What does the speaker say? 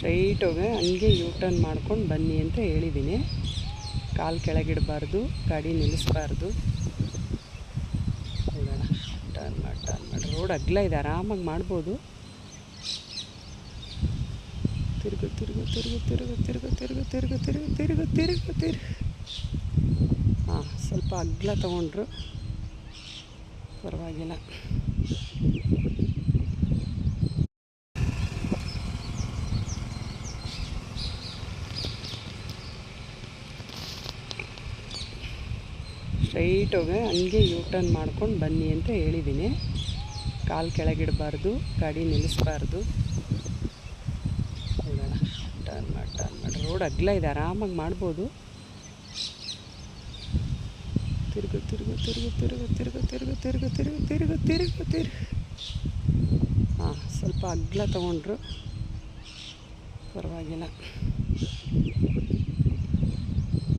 Straight ಹೋಗಿ ಹಂಗೆ U turn ಮಾಡ್ಕೊಂಡು ಬನ್ನಿ ಅಂತ ಹೇಳಿದ್ದೀನಿ. ಕಾಲು ಕೆಳಗಿಡಬಾರ್ದು, ಗಾಡಿ ನಿಲ್ಲಿಸಬಾರ್ದು. ನೋಡೋಣ, ಟರ್ನ್ ಮಾಡಿ ರೋಡ್ ಅಗಲ ಇದೆ, ಆರಾಮಾಗಿ ಮಾಡ್ಬೋದು. ತಿರುಗು ತಿರುಗು ತಿರುಗು ತಿರುಗು ತಿರುಗು ತಿರುಗು ತಿರುಗು ತಿರುಗು ತಿರುಗು ತಿರುಗು ತಿರುಗು. ಹಾಂ, ಸ್ವಲ್ಪ ಅಗಲ ತೊಗೊಂಡ್ರು ಪರವಾಗಿಲ್ಲ. ಸ್ಟ್ರೈಟ್ ಹೋಗಿ ಹಂಗೆ ಯೂ ಟರ್ನ್ ಮಾಡ್ಕೊಂಡು ಬನ್ನಿ ಅಂತ ಹೇಳಿದ್ದೀನಿ. ಕಾಲು ಕೆಳಗಿಡಬಾರ್ದು, ಗಾಡಿ ನಿಲ್ಲಿಸಬಾರ್ದು. ನೋಡೋಣ, ಟರ್ನ್ ಮಾಡಿ ರೋಡ್ ಅಗಲ ಇದೆ, ಆರಾಮಾಗಿ ಮಾಡ್ಬೋದು. ತಿರುಗು ತಿರುಗು ತಿರುಗು ತಿರುಗು ತಿರುಗು ತಿರುಗು ತಿರುಗು ತಿರುಗು ತಿರುಗು ತಿರುಗು ತಿರುಗು. ಹಾಂ, ಸ್ವಲ್ಪ ಅಗಲ ತೊಗೊಂಡ್ರು ಪರವಾಗಿಲ್ಲ.